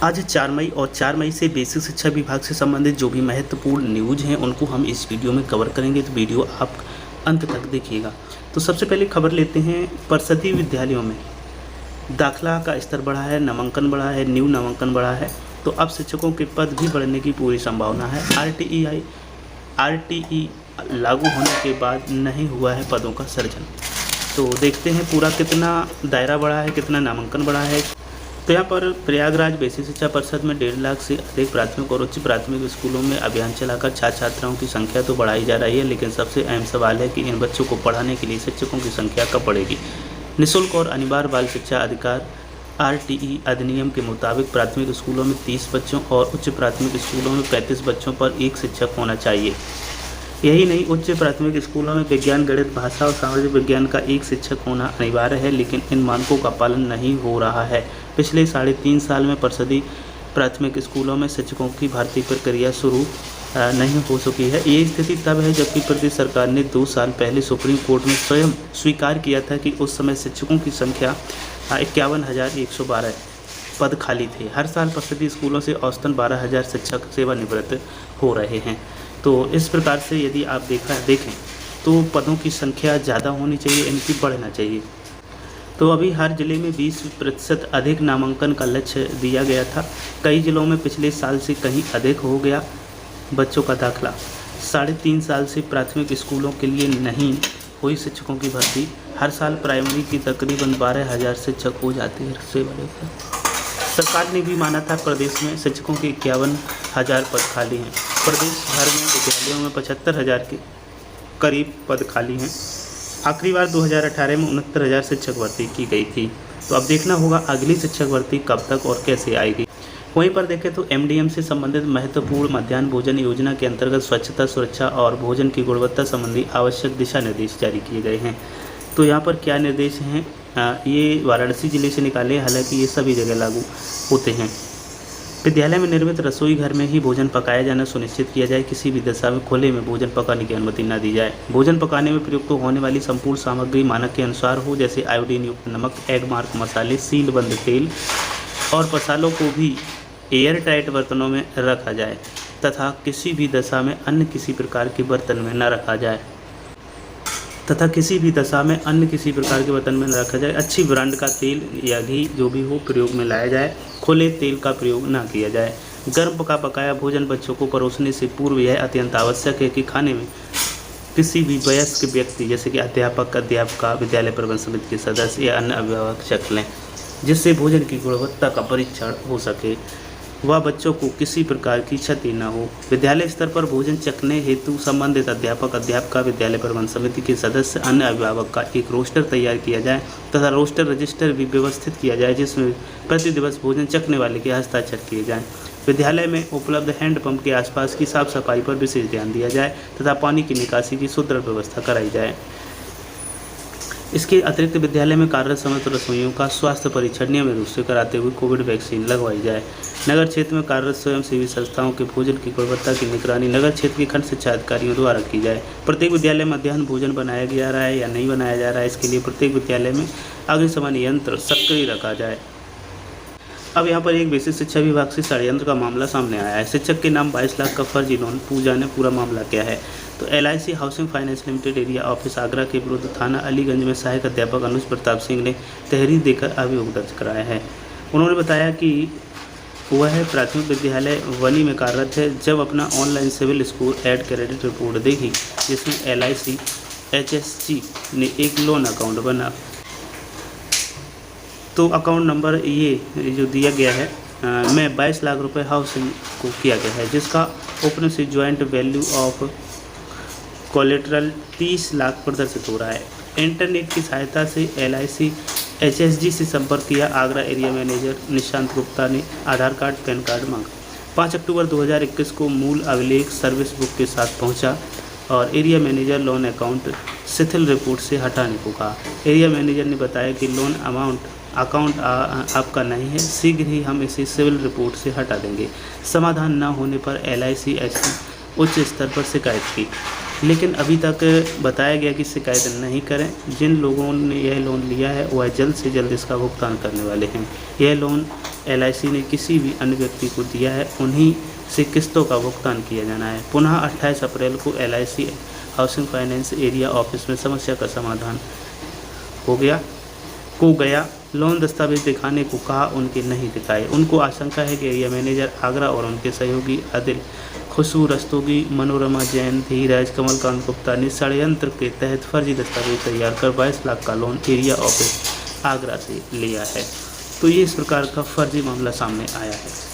आज 4 मई और 4 मई से बेसिक शिक्षा विभाग से संबंधित जो भी महत्वपूर्ण न्यूज़ हैं उनको हम इस वीडियो में कवर करेंगे, तो वीडियो आप अंत तक देखिएगा। तो सबसे पहले खबर लेते हैं, परिषदीय विद्यालयों में दाखिला का स्तर बढ़ा है, नामांकन बढ़ा है, न्यू नामांकन बढ़ा है, तो अब शिक्षकों के पद भी बढ़ने की पूरी संभावना है। आरटीई लागू होने के बाद नहीं हुआ है पदों का सृजन। तो देखते हैं पूरा कितना दायरा बढ़ा है, कितना नामांकन बढ़ा है। तो यहाँ पर प्रयागराज बेसिक शिक्षा परिषद में 1.5 लाख से अधिक प्राथमिक और उच्च प्राथमिक स्कूलों में अभियान चलाकर छात्र छात्राओं की संख्या तो बढ़ाई जा रही है, लेकिन सबसे अहम सवाल है कि इन बच्चों को पढ़ाने के लिए शिक्षकों की संख्या कब बढ़ेगी। निःशुल्क और अनिवार्य बाल शिक्षा अधिकार आरटीई अधिनियम के मुताबिक प्राथमिक स्कूलों में 30 बच्चों और उच्च प्राथमिक स्कूलों में 35 बच्चों पर एक शिक्षक होना चाहिए। यही नहीं, उच्च प्राथमिक स्कूलों में विज्ञान, गणित, भाषा और सामाजिक विज्ञान का एक शिक्षक होना अनिवार्य है, लेकिन इन मानकों का पालन नहीं हो रहा है। पिछले 3.5 साल में परिषदीय प्राथमिक स्कूलों में शिक्षकों की भर्ती प्रक्रिया शुरू नहीं हो सकी है। ये स्थिति तब है जबकि प्रदेश सरकार ने 2 साल पहले सुप्रीम कोर्ट में स्वयं स्वीकार किया था कि उस समय शिक्षकों की संख्या 51,112 पद खाली थे। हर साल परिषदीय स्कूलों से औसतन 12,000 शिक्षक सेवानिवृत्त हो रहे हैं। तो इस प्रकार से यदि आप देखें तो पदों की संख्या ज़्यादा होनी चाहिए, इनकी बढ़ना चाहिए। तो अभी हर जिले में 20% अधिक नामांकन का लक्ष्य दिया गया था। कई जिलों में पिछले साल से कहीं अधिक हो गया बच्चों का दाखिला। 3.5 साल से प्राथमिक स्कूलों के लिए नहीं हुई शिक्षकों की भर्ती। हर साल प्राइमरी की तकरीबन 12,000 शिक्षक हो जाते हैं सेवानिवृत्त। सरकार ने भी माना था प्रदेश में शिक्षकों के 51,000 पद खाली हैं। प्रदेश भर में विद्यालयों में 75,000 के करीब पद खाली हैं। आखिरी बार 2018 में 69,000 शिक्षक भर्ती की गई थी। तो अब देखना होगा अगली शिक्षक भर्ती कब तक और कैसे आएगी। वहीं पर देखें तो एमडीएम से संबंधित महत्वपूर्ण मध्याह्न भोजन योजना के अंतर्गत स्वच्छता, सुरक्षा और भोजन की गुणवत्ता संबंधी आवश्यक दिशा निर्देश जारी किए गए हैं। तो यहाँ पर क्या निर्देश हैं, ये वाराणसी जिले से निकाले, हालांकि ये सभी जगह लागू होते हैं। विद्यालय में निर्मित रसोई घर में ही भोजन पकाया जाना सुनिश्चित किया जाए। किसी भी दशा में खुले में भोजन पकाने की अनुमति न दी जाए। भोजन पकाने में प्रयुक्त होने वाली संपूर्ण सामग्री मानक के अनुसार हो, जैसे आयोडीन युक्त नमक, एग मार्क मसाले, सील बंद तेल और मसालों को भी एयर टाइट बर्तनों में रखा जाए तथा किसी भी दशा में अन्य किसी प्रकार के बर्तन में न रखा जाए अच्छी ब्रांड का तेल या घी जो भी हो प्रयोग में लाया जाए। खुले तेल का प्रयोग न किया जाए। गर्म पकाया भोजन बच्चों को परोसने से पूर्व यह अत्यंत आवश्यक है कि खाने में किसी भी वयस्क व्यक्ति जैसे कि अध्यापका, विद्यालय प्रबंधन समिति के सदस्य या अन्य अभिभावक चख लें, जिससे भोजन की गुणवत्ता का परीक्षण हो सके व बच्चों को किसी प्रकार की क्षति न हो। विद्यालय स्तर पर भोजन चखने हेतु संबंधित अध्यापका, विद्यालय प्रबंधन समिति के सदस्य, अन्य अभिभावक का एक रोस्टर तैयार किया जाए तथा रोस्टर रजिस्टर भी व्यवस्थित किया जाए, जिसमें प्रति दिवस भोजन चखने वाले के हस्ताक्षर किए जाएँ। विद्यालय में उपलब्ध हैंडपंप के आसपास की साफ सफाई पर विशेष ध्यान दिया जाए तथा पानी की निकासी की सुदृढ़ व्यवस्था कराई जाए। इसके अतिरिक्त विद्यालय में कार्यरत समस्त रसोइयों का स्वास्थ्य परीक्षण नियमित रूप से कराते हुए कोविड वैक्सीन लगवाई जाए। नगर क्षेत्र में कार्यरत स्वयंसेवी संस्थाओं के भोजन की गुणवत्ता की निगरानी नगर क्षेत्र के खंड शिक्षा अधिकारियों द्वारा की जाए। प्रत्येक विद्यालय में मध्याह्न भोजन बनाया जा रहा है या नहीं बनाया जा रहा है, इसके लिए प्रत्येक विद्यालय में अग्निशमन यंत्र सक्रिय रखा जाए। अब यहाँ पर एक बेसिक शिक्षा विभाग से षड्यंत्र का मामला सामने आया है। शिक्षक के नाम 22 लाख का फर्जी लोन, पूजा ने पूरा मामला क्या है। तो LIC housing finance limited area office Agra के विरुद्ध थाना अलीगंज में सहायक अध्यापक अनुज प्रताप सिंह ने तहरीर देकर अभियोग दर्ज कराया है। उन्होंने बताया कि वह प्राथमिक विद्यालय वनी में कार्यरत है जब अपना online CIBIL score and credit report देखी, जिसमें LIC HSG ने एक लोन अकाउंट बना। तो अकाउंट नंबर ये जो दिया गया है में 22 लाख रुपए हाउसिंग को किया गया है, जिसका ओपन से joint value of collateral 30 lakh प्रदर्शित हो रहा है। इंटरनेट की सहायता से LIC HSG से संपर्क किया। आगरा एरिया मैनेजर निशांत गुप्ता ने आधार कार्ड, पैन कार्ड मांगा। 5 अक्टूबर 2021 को मूल अभिलेख सर्विस बुक के साथ पहुंचा और एरिया मैनेजर लोन अकाउंट शिथिल रिपोर्ट से हटाने को कहा। एरिया मैनेजर ने बताया कि लोन अकाउंट आपका नहीं है, शीघ्र ही हम इसे सिविल रिपोर्ट से हटा देंगे। समाधान न होने पर LIC उच्च स्तर पर शिकायत की। लेकिन अभी तक बताया गया कि शिकायत नहीं करें। जिन लोगों ने यह लोन लिया है वह जल्द से जल्द इसका भुगतान करने वाले हैं। यह लोन LIC ने किसी भी अन्य व्यक्ति को दिया है, उन्हीं से किस्तों का भुगतान किया जाना है। पुनः 28 अप्रैल को LIC housing finance area office में समस्या का समाधान हो गया। लोन दस्तावेज दिखाने को कहा, उनके नहीं दिखाए। उनको आशंका है कि एरिया मैनेजर आगरा और उनके सहयोगी आदिल, खुशबू रस्तोगी, मनोरमा जैन, धीरज, कमलकांत गुप्ता ने षड्यंत्र के तहत फर्जी दस्तावेज तैयार कर 22 लाख का लोन एरिया ऑफिस आगरा से लिया है। तो ये इस प्रकार का फर्जी मामला सामने आया है।